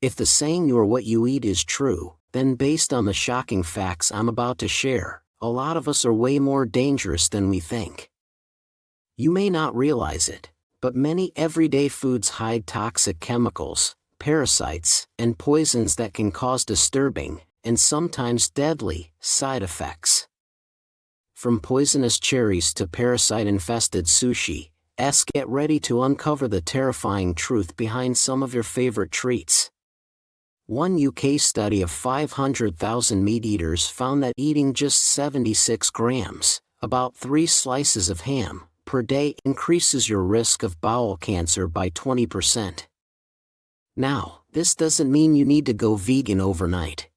If the saying "you are what you eat" is true, then based on the shocking facts I'm about to share, a lot of us are way more dangerous than we think. You may not realize it, but many everyday foods hide toxic chemicals, parasites, and poisons that can cause disturbing, and sometimes deadly, side effects. From poisonous cherries to parasite-infested sushi, get ready to uncover the terrifying truth behind some of your favorite treats. One UK study of 500,000 meat eaters found that eating just 76 grams, about 3 slices of ham, per day increases your risk of bowel cancer by 20%. Now, this doesn't mean you need to go vegan overnight.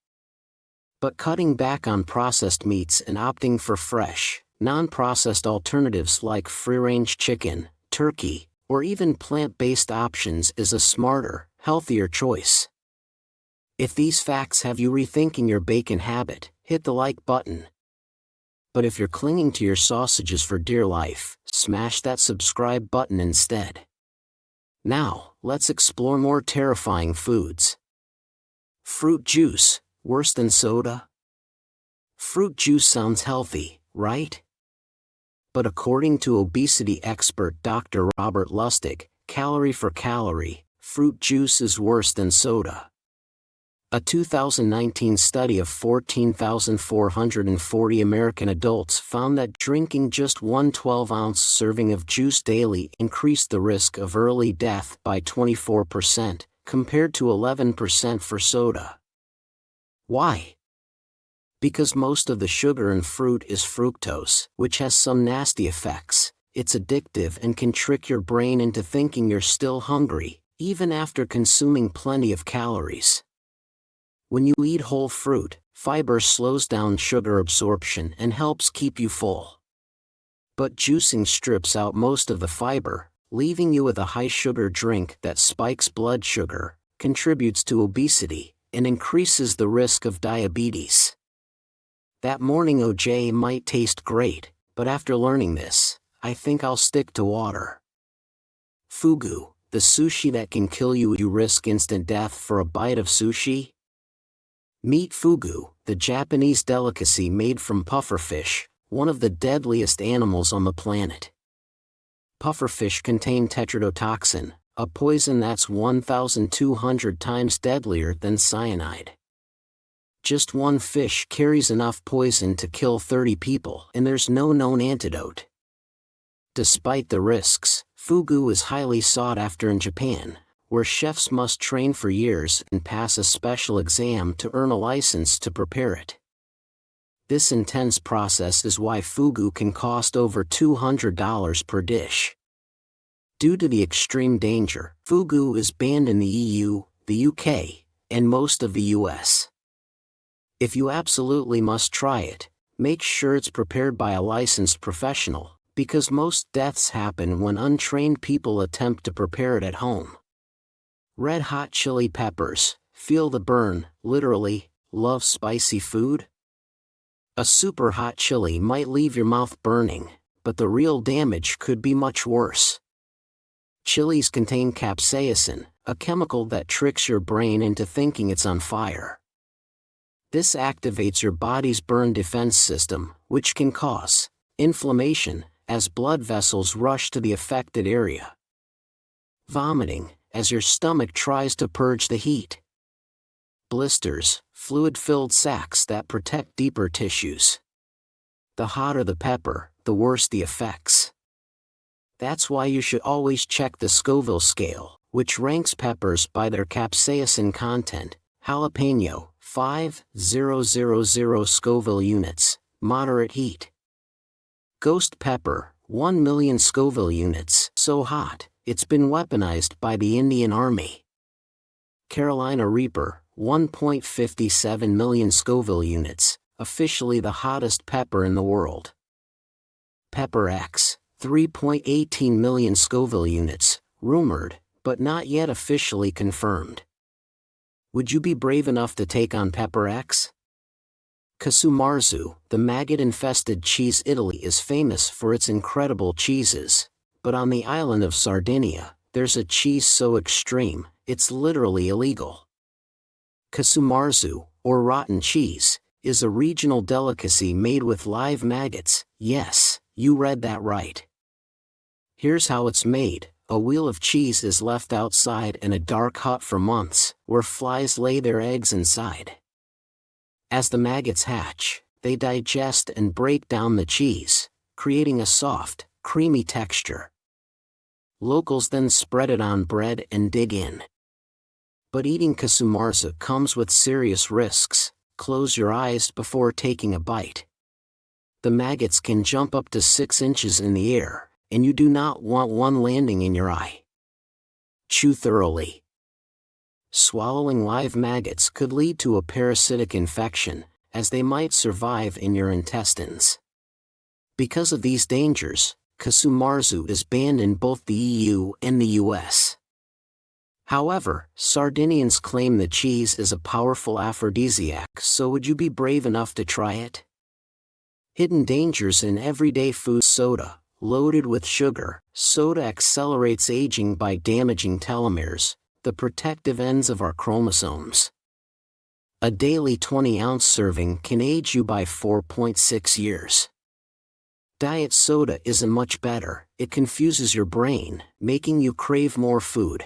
But cutting back on processed meats and opting for fresh, non-processed alternatives like free-range chicken, turkey, or even plant-based options is a smarter, healthier choice. If these facts have you rethinking your bacon habit, hit the like button. But if you're clinging to your sausages for dear life, smash that subscribe button instead. Now, let's explore more terrifying foods. Fruit juice, worse than soda? Fruit juice sounds healthy, right? But according to obesity expert Dr. Robert Lustig, calorie for calorie, fruit juice is worse than soda. A 2019 study of 14,440 American adults found that drinking just one 12-ounce serving of juice daily increased the risk of early death by 24%, compared to 11% for soda. Why? Because most of the sugar in fruit is fructose, which has some nasty effects. It's addictive and can trick your brain into thinking you're still hungry, even after consuming plenty of calories. When you eat whole fruit, fiber slows down sugar absorption and helps keep you full. But juicing strips out most of the fiber, leaving you with a high-sugar drink that spikes blood sugar, contributes to obesity, and increases the risk of diabetes. That morning OJ might taste great, but after learning this, I think I'll stick to water. Fugu, the sushi that can kill you. You risk instant death for a bite of sushi? Meat fugu, the Japanese delicacy made from pufferfish, one of the deadliest animals on the planet. Pufferfish contain tetrodotoxin, a poison that's 1,200 times deadlier than cyanide. Just one fish carries enough poison to kill 30 people, and there's no known antidote. Despite the risks, fugu is highly sought after in Japan, where chefs must train for years and pass a special exam to earn a license to prepare it. This intense process is why fugu can cost over $200 per dish. Due to the extreme danger, fugu is banned in the EU, the UK, and most of the US. If you absolutely must try it, make sure it's prepared by a licensed professional, because most deaths happen when untrained people attempt to prepare it at home. Red hot chili peppers, feel the burn, literally. Love spicy food? A super hot chili might leave your mouth burning, but the real damage could be much worse. Chilies contain capsaicin, a chemical that tricks your brain into thinking it's on fire. This activates your body's burn defense system, which can cause inflammation, as blood vessels rush to the affected area. Vomiting, as your stomach tries to purge the heat. Blisters, fluid-filled sacs that protect deeper tissues. The hotter the pepper, the worse the effects. That's why you should always check the Scoville scale, which ranks peppers by their capsaicin content. Jalapeno, 5,000 Scoville units, moderate heat. Ghost pepper, 1 million Scoville units, so hot, it's been weaponized by the Indian Army. Carolina Reaper, 1.57 million Scoville units, officially the hottest pepper in the world. Pepper X, 3.18 million Scoville units, rumored, but not yet officially confirmed. Would you be brave enough to take on Pepper X? Casumarzu, the maggot-infested cheese. Italy is famous for its incredible cheeses, but on the island of Sardinia, there's a cheese so extreme, it's literally illegal. Kasumarzu, or rotten cheese, is a regional delicacy made with live maggots. Yes, you read that right. Here's how it's made. A wheel of cheese is left outside in a dark hut for months, where flies lay their eggs inside. As the maggots hatch, they digest and break down the cheese, creating a soft, creamy texture. Locals then spread it on bread and dig in. But eating kasumarzu comes with serious risks. Close your eyes before taking a bite. The maggots can jump up to 6 inches in the air, and you do not want one landing in your eye. Chew thoroughly. Swallowing live maggots could lead to a parasitic infection, as they might survive in your intestines. Because of these dangers, kasumarzu is banned in both the EU and the US. However, Sardinians claim the cheese is a powerful aphrodisiac, so would you be brave enough to try it? Hidden dangers in everyday food. Soda, loaded with sugar. Soda accelerates aging by damaging telomeres, the protective ends of our chromosomes. A daily 20-ounce serving can age you by 4.6 years. Diet soda isn't much better. It confuses your brain, making you crave more food.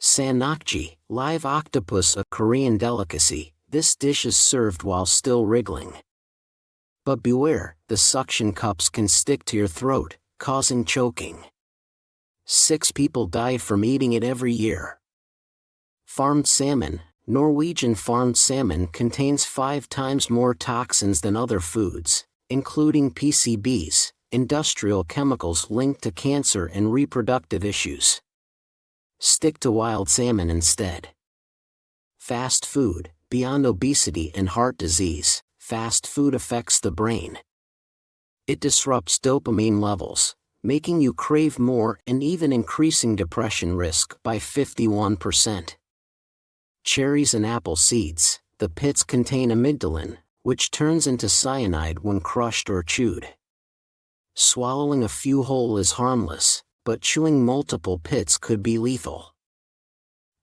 Sannakji, live octopus, a Korean delicacy. This dish is served while still wriggling. But beware, the suction cups can stick to your throat, causing choking. 6 people die from eating it every year. Farmed salmon. Norwegian farmed salmon contains 5 times more toxins than other foods, including PCBs, industrial chemicals linked to cancer and reproductive issues. Stick to wild salmon instead. Fast food. Beyond obesity and heart disease, fast food affects the brain. It disrupts dopamine levels, making you crave more and even increasing depression risk by 51%. Cherries and apple seeds. The pits contain amygdalin, which turns into cyanide when crushed or chewed. Swallowing a few whole is harmless, but chewing multiple pits could be lethal.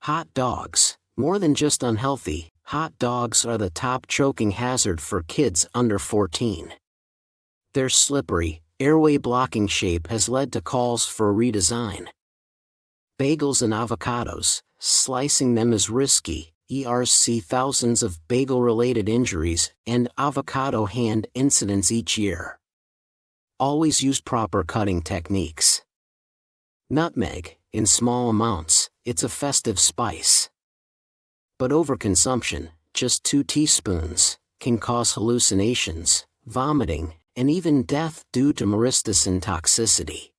Hot dogs. More than just unhealthy, hot dogs are the top choking hazard for kids under 14. Their slippery, airway-blocking shape has led to calls for a redesign. Bagels and avocados. Slicing them is risky. See thousands of bagel-related injuries and avocado hand incidents each year. Always use proper cutting techniques. Nutmeg, in small amounts, it's a festive spice. But overconsumption, just 2 teaspoons, can cause hallucinations, vomiting, and even death due to myristicin toxicity.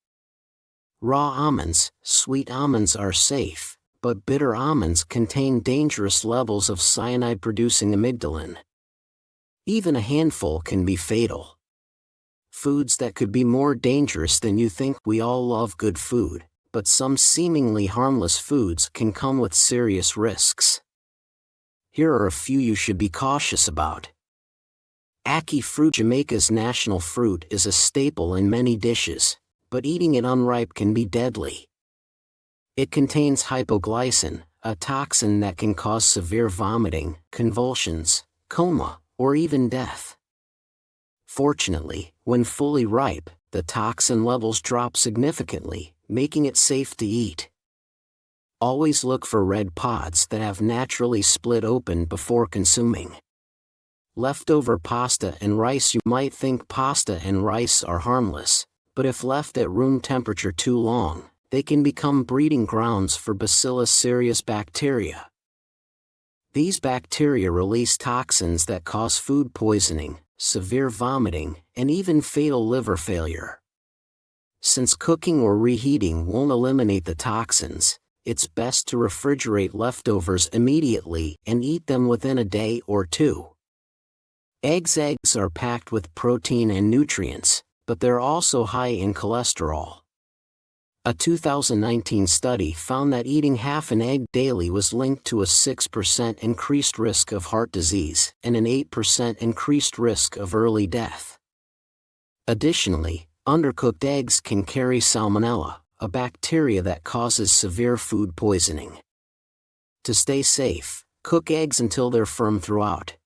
Raw almonds. Sweet almonds are safe, but bitter almonds contain dangerous levels of cyanide-producing amygdalin. Even a handful can be fatal. Foods that could be more dangerous than you think. We all love good food, but some seemingly harmless foods can come with serious risks. Here are a few you should be cautious about. Ackee fruit. Jamaica's national fruit is a staple in many dishes, but eating it unripe can be deadly. It contains hypoglycin, a toxin that can cause severe vomiting, convulsions, coma, or even death. Fortunately, when fully ripe, the toxin levels drop significantly, making it safe to eat. Always look for red pods that have naturally split open before consuming. Leftover pasta and rice. You might think pasta and rice are harmless, but if left at room temperature too long, they can become breeding grounds for Bacillus cereus bacteria. These bacteria release toxins that cause food poisoning, severe vomiting, and even fatal liver failure. Since cooking or reheating won't eliminate the toxins, it's best to refrigerate leftovers immediately and eat them within a day or 2. Eggs are packed with protein and nutrients, but they're also high in cholesterol. A 2019 study found that eating half an egg daily was linked to a 6% increased risk of heart disease and an 8% increased risk of early death. Additionally, undercooked eggs can carry salmonella, a bacteria that causes severe food poisoning. To stay safe, Cook eggs until they're firm throughout.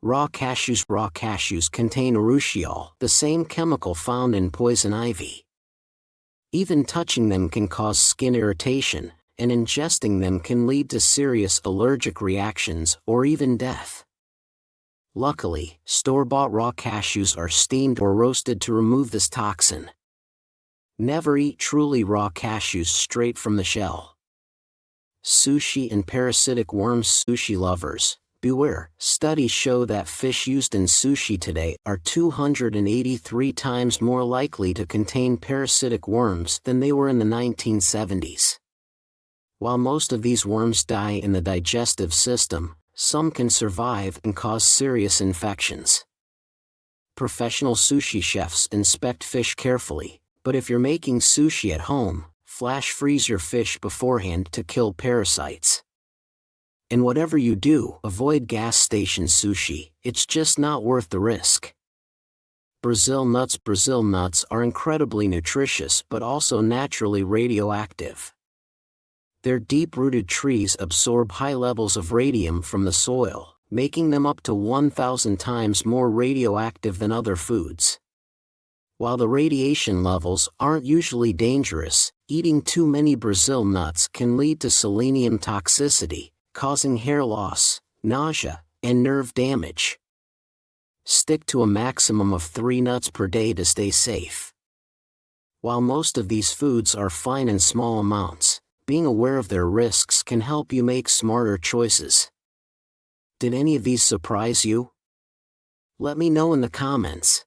Raw cashews. Raw cashews contain urushiol, the same chemical found in poison ivy. Even touching them can cause skin irritation, and ingesting them can lead to serious allergic reactions or even death. Luckily, store-bought raw cashews are steamed or roasted to remove this toxin. Never eat truly raw cashews straight from the shell. Sushi and parasitic worms. Sushi lovers, beware. Studies show that fish used in sushi today are 283 times more likely to contain parasitic worms than they were in the 1970s. While most of these worms die in the digestive system, some can survive and cause serious infections. Professional sushi chefs inspect fish carefully, but if you're making sushi at home, flash freeze your fish beforehand to kill parasites. And whatever you do, avoid gas station sushi, it's just not worth the risk. Brazil nuts. Brazil nuts are incredibly nutritious but also naturally radioactive. Their deep-rooted trees absorb high levels of radium from the soil, making them up to 1,000 times more radioactive than other foods. While the radiation levels aren't usually dangerous, eating too many Brazil nuts can lead to selenium toxicity, causing hair loss, nausea, and nerve damage. Stick to a maximum of 3 nuts per day to stay safe. While most of these foods are fine in small amounts, being aware of their risks can help you make smarter choices. Did any of these surprise you? Let me know in the comments.